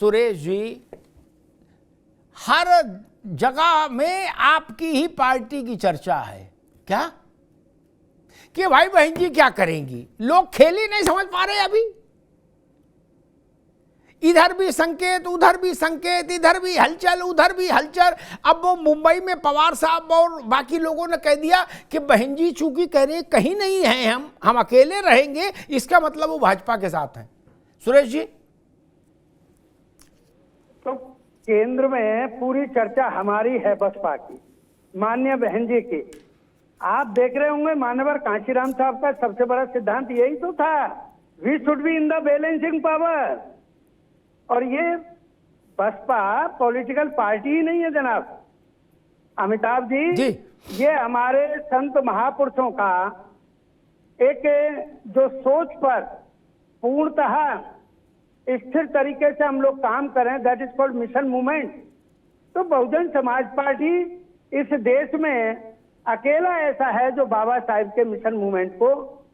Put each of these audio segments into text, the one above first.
सुरेश जी, हर जगह में आपकी ही पार्टी की चर्चा है क्या कि भाई बहन जी क्या करेंगी। लोग खेल ही नहीं समझ पा रहे अभी। इधर भी संकेत, उधर भी संकेत, इधर भी हलचल, उधर भी हलचल। अब वो मुंबई में पवार साहब और बाकी लोगों ने कह दिया कि बहन जी चूंकि कह रहे कहीं नहीं हैं, हम अकेले रहेंगे, इसका मतलब वो भाजपा के साथ हैं। सुरेश जी, तो केंद्र में पूरी चर्चा हमारी है बसपा की, माननीय बहन जी की। आप देख रहे होंगे मानवर कांशीराम साहब का सबसे बड़ा सिद्धांत यही तो था, we should be in the balancing power. और ये बसपा पॉलिटिकल पार्टी ही नहीं है जनाब अमिताभ जी, ये हमारे संत महापुरुषों का एक जो सोच पर पूर्णतः स्थिर तरीके से हम लोग काम करें, that is called mission movement. तो बहुजन समाज पार्टी इस देश में अकेला ऐसा है जो बाबा साहेब के मिशन मूवमेंट को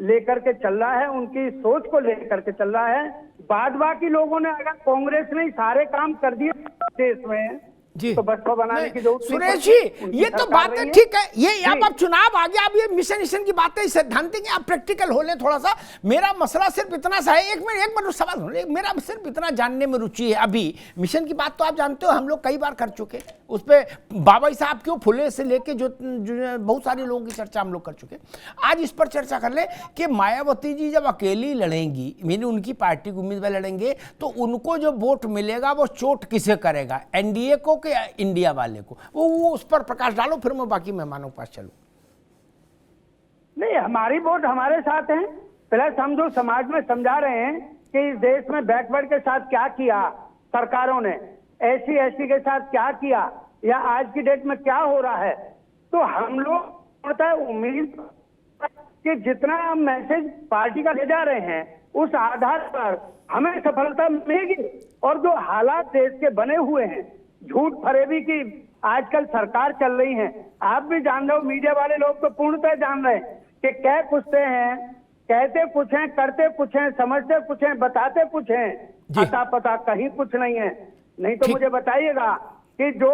लेकर के चल रहा है, उनकी सोच को लेकर के चल रहा है। बाद बाकी लोगों ने, अगर कांग्रेस ने सारे काम कर दिए देश में जी, तो बसपा बनाने की जरूरत नहीं। सुरेश जी, ये तो बात है, ठीक है, ये अब चुनाव आ गया, अब ये मिशन की बातें सैद्धांतिक आप प्रैक्टिकल हो ले थोड़ा सा। मेरा मसला सिर्फ इतना सा है, एक मिनट सवाल हो, मेरा सिर्फ इतना जानने में रुचि है। अभी मिशन की बात तो आप जानते हो, हम लोग कई बार कर चुके, उस पर बाबा साहब क्यों फुले से लेके जो बहुत सारे लोगों की चर्चा हम लोग कर चुके। आज इस पर चर्चा कर ले कि मायावती जी जब अकेली लड़ेंगी, मैंने उनकी पार्टी के उम्मीदवार लड़ेंगे, तो उनको जो वोट मिलेगा वो चोट किसे करेगा, एनडीए को कि इंडिया वाले को? वो उस पर प्रकाश डालो, फिर मैं बाकी मेहमानों के पास चलूं। नहीं, हमारी वोट हमारे साथ है। प्लस हम जो समाज में समझा रहे हैं कि इस देश में बैकवर्ड के साथ क्या किया सरकारों ने, एससी के साथ क्या किया, या आज की डेट में क्या हो रहा है, तो हम लोग उम्मीद कि जितना हम मैसेज पार्टी का ले जा रहे हैं उस आधार पर हमें सफलता मिलेगी। और जो हालात देश के बने हुए हैं, झूठ फरेबी की आजकल सरकार चल रही है, आप भी जान रहे हो, मीडिया वाले लोग तो पूर्णतः जान रहे हैं कि क्या पूछते हैं, कहते कुछ हैं, करते कुछ हैं, समझते कुछ हैं, बताते कुछ हैं, अता पता कहीं कुछ नहीं है। नहीं तो मुझे बताइएगा कि जो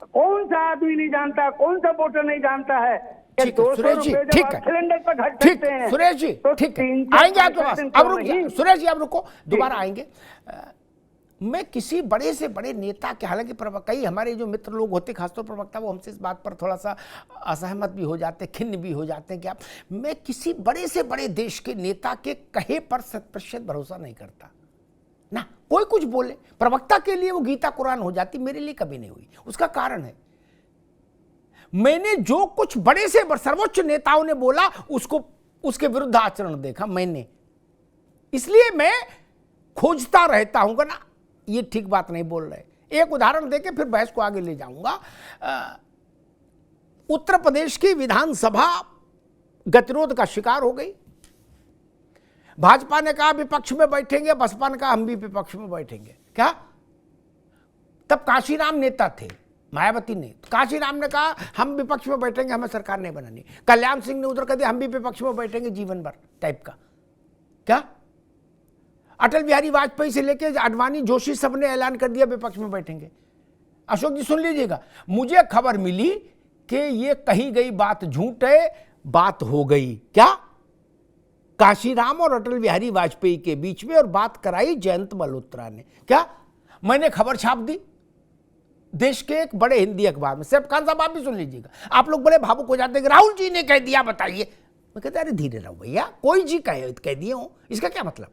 कौन सा आदमी नहीं जानता, कौन सा वोटर नहीं जानता है कि 200 रुपए जब सिलेंडर पर घट सकते हैं। सुरेश जी, ठीक है, आएंगे आपके पास। अब रुको सुरेश जी, अब रुको, दोबारा आएंगे। मैं किसी बड़े से बड़े नेता के, हालांकि कई हमारे जो मित्र लोग होते, खासतौर पर प्रवक्ता, वो हमसे इस बात पर थोड़ा सा असहमत भी हो जाते, खिन्न भी हो जाते हैं कि आप, मैं किसी बड़े से बड़े देश के नेता के कहे पर 100% भरोसा नहीं करता ना। कोई कुछ बोले, प्रवक्ता के लिए वो गीता कुरान हो जाती, मेरे लिए कभी नहीं हुई। उसका कारण है, मैंने जो कुछ बड़े से सर्वोच्च नेताओं ने बोला उसको, उसके विरुद्ध आचरण देखा मैंने, इसलिए मैं खोजता रहता हूं ना ये ठीक बात नहीं बोल रहे। एक उदाहरण देके फिर बहस को आगे ले जाऊंगा। उत्तर प्रदेश की विधानसभा गतिरोध का शिकार हो गई। भाजपा ने कहा विपक्ष में बैठेंगे, बसपा ने कहा हम भी विपक्ष में बैठेंगे। क्या? तब काशीराम नेता थे, मायावती ने, काशीराम ने कहा हम विपक्ष में बैठेंगे, हमें सरकार नहीं बनानी। कल्याण सिंह ने उधर कह दिया हम भी विपक्ष में बैठेंगे जीवन भर टाइप का। क्या? अटल बिहारी वाजपेयी से लेके आडवाणी, जोशी, सब ने ऐलान कर दिया विपक्ष में बैठेंगे। अशोक जी सुन लीजिएगा, मुझे खबर मिली कि ये कही गई बात झूठ है, बात हो गई। क्या? काशीराम और अटल बिहारी वाजपेयी के बीच में, और बात कराई जयंत मल्होत्रा ने। क्या? मैंने खबर छाप दी देश के एक बड़े हिंदी अखबार में। सैफ खान साहब आप भी सुन लीजिएगा, आप लोग बड़े भावुक हो जाते हैं, राहुल जी ने कह दिया, बताइए। मैं कहता अरे धीरे रहो भैया, कोई जी कह दिए हो, इसका क्या मतलब?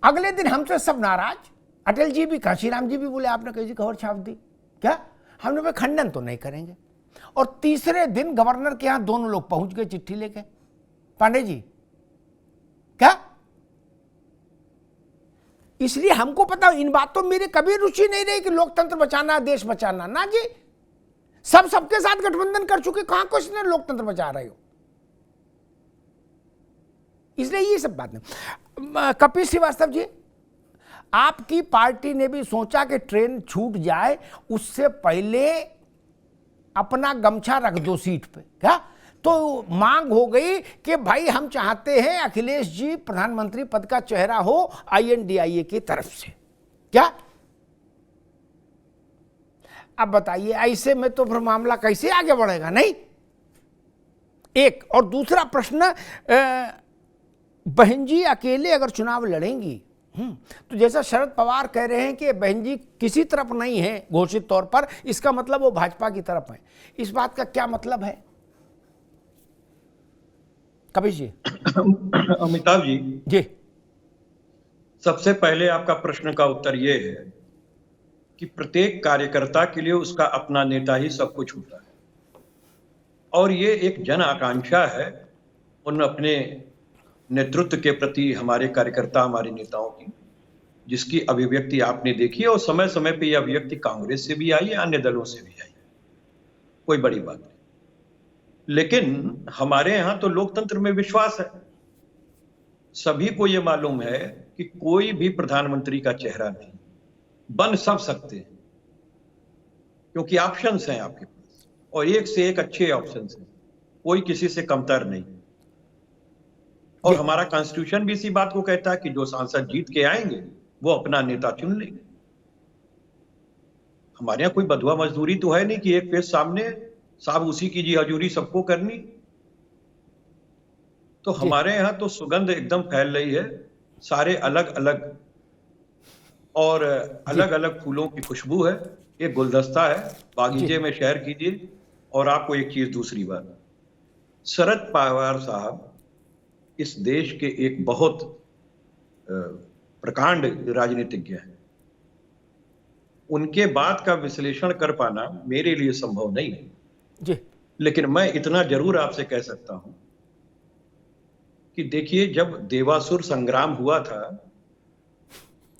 अगले दिन हमसे सब नाराज, अटल जी भी, काशीराम जी भी बोले आपने कैसी खबर छाप दी। क्या? हमने भाई खंडन तो नहीं करेंगे। और तीसरे दिन गवर्नर के यहां दोनों लोग पहुंच गए चिट्ठी लेके, पांडे जी। क्या? इसलिए हमको पता, इन बातों में मेरी कभी रुचि नहीं रही कि लोकतंत्र बचाना, देश बचाना, ना जी। सब सबके साथ गठबंधन कर चुके, कहां कुछ ने लोकतंत्र बचा रहे हो। इसलिए ये सब बात नहीं। कपिल श्रीवास्तव जी, आपकी पार्टी ने भी सोचा कि ट्रेन छूट जाए, उससे पहले अपना गमछा रख दो सीट पे। क्या? तो मांग हो गई कि भाई हम चाहते हैं अखिलेश जी प्रधानमंत्री पद का चेहरा हो INDIA की तरफ से। क्या अब बताइए, ऐसे में तो फिर मामला कैसे आगे बढ़ेगा? नहीं। एक और दूसरा प्रश्न, बहन जी अकेले अगर चुनाव लड़ेंगी, तो जैसा शरद पवार कह रहे हैं कि बहन जी किसी तरफ नहीं है घोषित तौर पर, इसका मतलब वो भाजपा की तरफ है। इस बात का क्या मतलब है कबीर जी? अमिताभ जी, जी सबसे पहले आपका प्रश्न का उत्तर ये है कि प्रत्येक कार्यकर्ता के लिए उसका अपना नेता ही सब कुछ होता है, और ये एक जन आकांक्षा है उन अपने नेतृत्व के प्रति हमारे कार्यकर्ता, हमारे नेताओं की, जिसकी अभिव्यक्ति आपने देखी है। और समय समय पे यह अभिव्यक्ति कांग्रेस से भी आई है, अन्य दलों से भी आई है, कोई बड़ी बात नहीं। लेकिन हमारे यहां तो लोकतंत्र में विश्वास है। सभी को यह मालूम है कि कोई भी प्रधानमंत्री का चेहरा नहीं, बन सब सकते हैं, क्योंकि ऑप्शंस हैं आपके पास, और एक से एक अच्छे ऑप्शंस हैं, कोई किसी से कमतर नहीं। और हमारा कॉन्स्टिट्यूशन भी इसी बात को कहता है कि जो सांसद जीत के आएंगे वो अपना नेता चुन लेंगे। हमारे यहाँ कोई बधुआ मजदूरी तो है नहीं कि एक पेज सामने साहब उसी की जी हजूरी सबको करनी। तो हमारे यहाँ तो सुगंध एकदम फैल रही है, सारे अलग अलग और अलग अलग फूलों की खुशबू है, एक गुलदस्ता है, बागीचे में सैर कीजिए। और आपको एक चीज, दूसरी बात, शरद पवार साहब इस देश के एक बहुत प्रकांड राजनीतिज्ञ हैं। उनके बात का विश्लेषण कर पाना मेरे लिए संभव नहीं है जी। लेकिन मैं इतना जरूर आपसे कह सकता हूं कि देखिए, जब देवासुर संग्राम हुआ था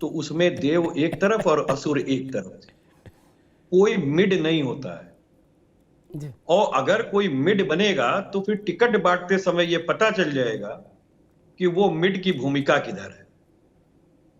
तो उसमें देव एक तरफ और असुर एक तरफ थे, कोई मिड नहीं होता है जी। और अगर कोई मिड बनेगा तो फिर टिकट बांटते समय यह पता चल जाएगा कि वो मिड की भूमिका किधर है,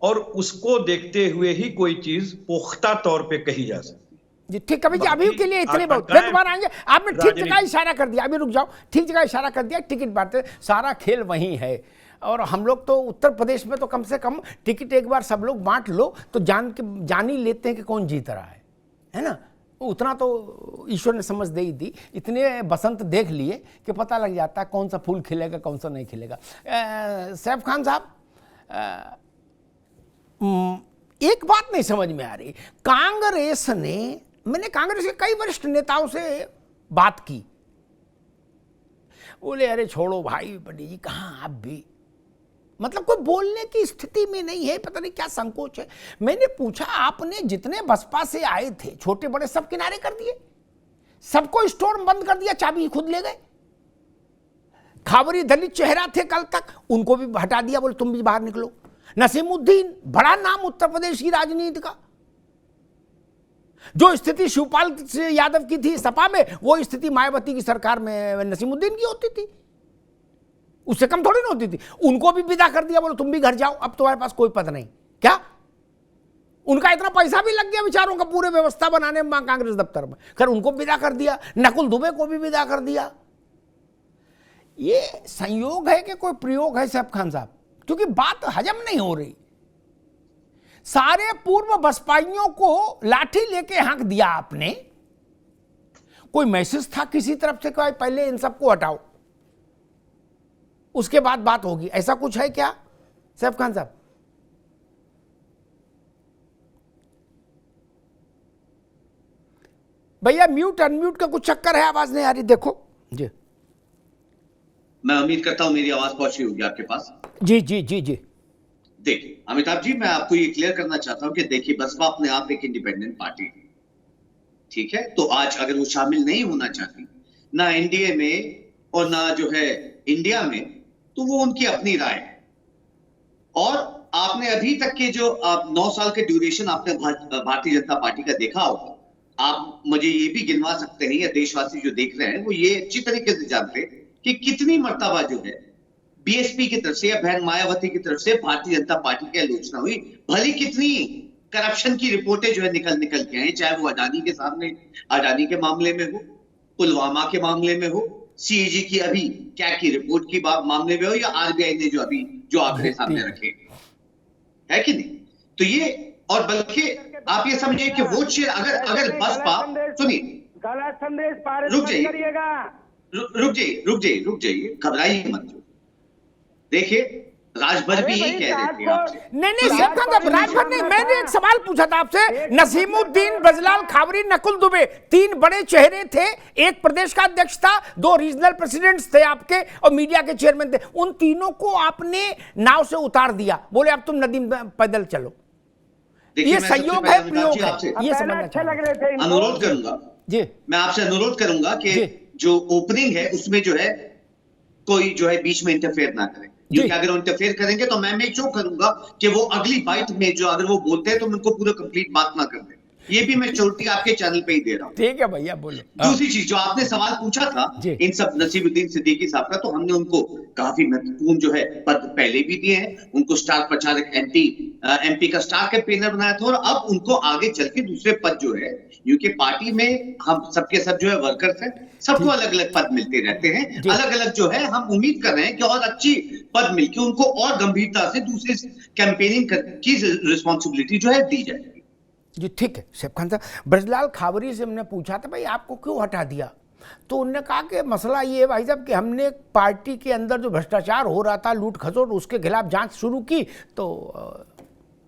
और उसको देखते हुए ही कोई चीज पुख्ता तौर पे कही जा सकती है। जी ठीक, कभी जी अभी के लिए इतने बहुत, फिर दोबारा आएंगे। आपने ठीक जगह इशारा कर दिया, अभी रुक जाओ, ठीक जगह इशारा कर दिया, टिकट बांटते, सारा खेल वही है। और हम लोग तो उत्तर प्रदेश में तो कम से कम टिकट एक बार सब लोग बांट लो तो जान ही लेते हैं कि कौन जीत रहा है ना। उतना तो ईश्वर ने समझ दे ही दी, इतने बसंत देख लिए कि पता लग जाता है कौन सा फूल खिलेगा कौन सा नहीं खिलेगा। सैफ खान साहब, एक बात नहीं समझ में आ रही, कांग्रेस ने, मैंने कांग्रेस के कई वरिष्ठ नेताओं से बात की, बोले अरे छोड़ो भाई पंडित जी, कहाँ आप भी, मतलब कोई बोलने की स्थिति में नहीं है, पता नहीं क्या संकोच है। मैंने पूछा, आपने जितने बसपा से आए थे छोटे बड़े सब किनारे कर दिए, सबको स्टोर बंद कर दिया, चाबी खुद ले गए। खावरी दलित चेहरा थे कल तक, उनको भी हटा दिया, बोले तुम भी बाहर निकलो। नसीमुद्दीन, बड़ा नाम उत्तर प्रदेश की राजनीति का, जो स्थिति शिवपाल यादव की थी सपा में, वो स्थिति मायावती की सरकार में नसीमुद्दीन की होती थी, उससे कम थोड़ी ना होती थी। उनको भी विदा कर दिया, बोलो तुम भी घर जाओ, अब तुम्हारे पास कोई पद नहीं। क्या उनका इतना पैसा भी लग गया बेचारों का पूरे व्यवस्था बनाने में कांग्रेस दफ्तर में, खैर उनको विदा कर दिया, नकुल दुबे को भी विदा कर दिया। ये संयोग है कि कोई प्रयोग है सैफ खान साहब? क्योंकि बात हजम नहीं हो रही। सारे पूर्व बसपाइयों को लाठी लेके हाँक दिया आपने, कोई मैसेज था किसी तरफ से कि पहले इन सबको हटाओ, उसके बाद बात होगी, ऐसा कुछ है क्या सैफ खान साहब? भैया म्यूट अनम्यूट का कुछ चक्कर है, आवाज नहीं आ रही, देखो जी। मैं उम्मीद करता हूं मेरी आवाज पहुंची होगी आपके पास। जी जी जी जी। देखिए अमिताभ जी, मैं आपको ये क्लियर करना चाहता हूं कि देखिए, बसपा अपने आप एक इंडिपेंडेंट पार्टी है, ठीक है। तो आज अगर वो शामिल नहीं होना चाहती ना एनडीए में और ना जो है इंडिया में, तो वो उनकी अपनी राय है। और आपने अभी तक के जो 9 साल के ड्यूरेशन आपने भारतीय जनता पार्टी का देखा होगा, आप मुझे ये भी गिनवा सकते हैं, या देशवासी जो देख रहे हैं वो ये अच्छी तरीके से जानते हैं कि कितनी मर्तबा जो है बीएसपी की तरफ से या बहन मायावती की तरफ से भारतीय जनता पार्टी की आलोचना हुई, भली कितनी करप्शन की रिपोर्टें जो है निकल के आई, चाहे वो अडानी के सामने, अडानी के मामले में हो, पुलवामा के मामले में हो, सीएजी की अभी क्या की रिपोर्ट की बात मामले में हो या आरबीआई ने जो अभी जो आंकड़े सामने रखे है कि नहीं। तो ये और बल्कि आप ये समझिए कि वो शेयर अगर बसपा सुनिए गलत संदेश पारित रुक मत जाइए। करिएगा। रुक जाइए घबराइए मत। देखिए राजभर भी यही कह रहे थे आपसे। नहीं सेब खान साहब, राजभर नहीं, मैंने एक सवाल पूछा था आपसे। नसीमुद्दीन, ब्रजलाल खाबरी, नकुल दुबे, 3 बड़े चेहरे थे। एक प्रदेश का अध्यक्ष था, 2 रीजनल प्रेसिडेंट्स थे आपके और मीडिया के चेयरमैन थे। उन तीनों को आपने नाव से उतार दिया, बोले अब तुम नदी में पैदल चलो। ये संयोग है, प्रयोग है, ये समझना अच्छे लग रहे थे इनको। अनुरोध करूंगा जी, मैं आपसे अनुरोध करूंगा कि जो ओपनिंग है उसमें जो है कोई जो है बीच में इंटरफेयर ना करे, क्योंकि अगर वो इंटरफेयर करेंगे तो मैं मेक श्योर करूंगा कि वो अगली बाइट में जो अगर वो बोलते हैं तो मैं उनको पूरा कंप्लीट बात ना कर दें। ये भी मैं श्योरिटी आपके चैनल पे ही दे रहा हूँ। ठीक है भैया, बोलो। दूसरी चीज जो आपने सवाल पूछा था इन सब नसीमुद्दीन सिद्दीकी साहब का, तो हमने उनको काफी महत्वपूर्ण जो है पद पहले भी दिए हैं। उनको स्टार प्रचारक एमपी का स्टार कैंपेनर बनाया था और अब उनको आगे चल के दूसरे पद जो है, यूके पार्टी में हम सबके सब जो है वर्कर्स हैं, सबको अलग अलग पद मिलते रहते हैं, अलग अलग जो है हम उम्मीद कर रहे हैं कि और अच्छी पद मिलके उनको और गंभीरता से दूसरे कैंपेनिंग की रिस्पॉन्सिबिलिटी जो है दी जाएगी। जी ठीक है सेब खान साहब। ब्रजलाल खाबरी से हमने पूछा था भाई आपको क्यों हटा दिया, तो उन्होंने कहा कि मसला ये है भाई साहब कि हमने पार्टी के अंदर जो भ्रष्टाचार हो रहा था, लूट खसोट, उसके खिलाफ जांच शुरू की तो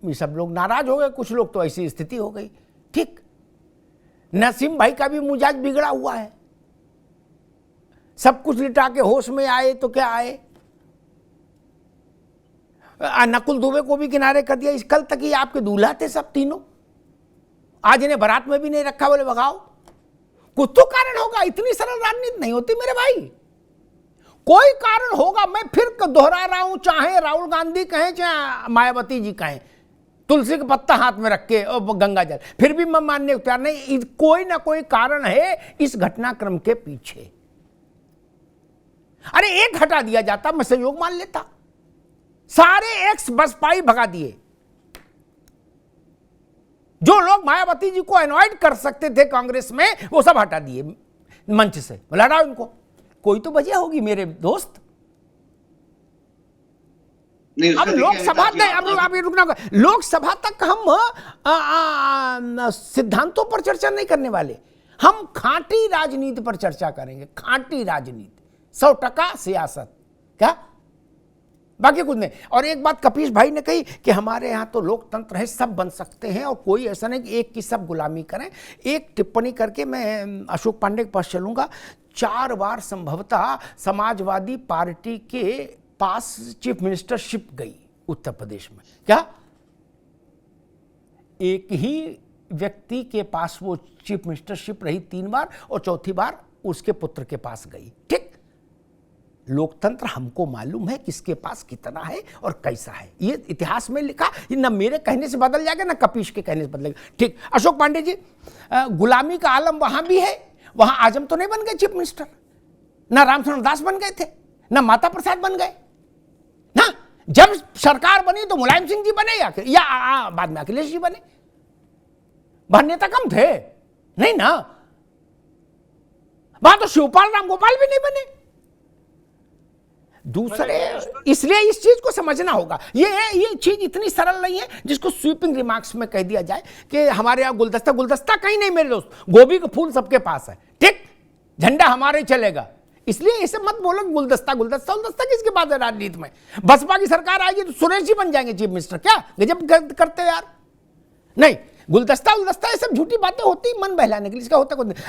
ये सब लोग नाराज हो गए, कुछ लोग तो ऐसी स्थिति हो गई। ठीक, नसीम भाई का भी मिजाज बिगड़ा हुआ है, सब कुछ लिटा के होश में आए तो क्या आए। नकुल दुबे को भी किनारे कर दिया। इस कल तक ही आपके दूल्हा थे सब तीनों, आज इन्हें बारात में भी नहीं रखा, बोले भगाओ। कुछ तो कारण होगा, इतनी सरल राजनीति नहीं होती मेरे भाई, कोई कारण होगा। मैं फिर दोहरा रहा हूं, चाहे राहुल गांधी कहें चाहे मायावती जी कहें, तुलसी का पत्ता हाथ में रख के और गंगा जल, फिर भी मैं मानने को तैयार नहीं। कोई ना कोई कारण है इस घटनाक्रम के पीछे। अरे एक हटा दिया जाता मैं संयोग मान लेता, सारे एक्स बसपाई भगा दिए। जो लोग मायावती जी को अवॉइड कर सकते थे कांग्रेस में, वो सब हटा दिए मंच से, लड़ाओ इनको। कोई तो वजह होगी मेरे दोस्त। अब लोकसभा नहीं, अब रुकना होगा। लोकसभा तक हम सिद्धांतों पर चर्चा नहीं करने वाले, हम खांटी राजनीति पर चर्चा करेंगे। खांटी राजनीति, 100% सियासत, क्या बाकी कुछ नहीं। और एक बात कपीश भाई ने कही कि हमारे यहाँ तो लोकतंत्र है, सब बन सकते हैं और कोई ऐसा नहीं कि एक की सब गुलामी करें। एक टिप्पणी करके मैं अशोक पांडे के पास चलूंगा। 4 बार संभवतः समाजवादी पार्टी के पास चीफ मिनिस्टरशिप गई उत्तर प्रदेश में, क्या एक ही व्यक्ति के पास वो चीफ मिनिस्टरशिप रही 3 बार और चौथी बार उसके पुत्र के पास गई। ठीक, लोकतंत्र हमको मालूम है किसके पास कितना है और कैसा है, ये इतिहास में लिखा, ये न मेरे कहने से बदल जाएगा न कपीश के कहने से बदलेगा। ठीक, अशोक पांडे जी, गुलामी का आलम वहां भी है, वहां आजम तो नहीं बन गए चीफ मिनिस्टर, ना रामचंद्र दास बन गए थे, ना माता प्रसाद बन गए ना। जब सरकार बनी तो मुलायम सिंह जी बने या बाद में अखिलेश जी बने, वहां नेता कम थे नहीं ना, वहां तो शिवपाल राम गोपाल भी नहीं बने। दूसरे, इसलिए इस चीज को समझना होगा। ये चीज इतनी सरल नहीं है जिसको स्वीपिंग रिमार्क्स में कह दिया जाए कि हमारे यहां गुलदस्ता कहीं नहीं मेरे दोस्त, गोभी का फूल सबके पास है। ठीक, झंडा हमारे चलेगा, इसलिए इसे मत बोलो गुलदस्ता किसके पास है राजनीति में। बसपा की सरकार आएगी तो सुरेश जी बन जाएंगे चीफ मिनिस्टर, क्या गजब करते हो यार। नहीं, गुलदस्ता ये सब झूठी बातें होती मन बहलाने के लिए, इसका होता कुछ नहीं।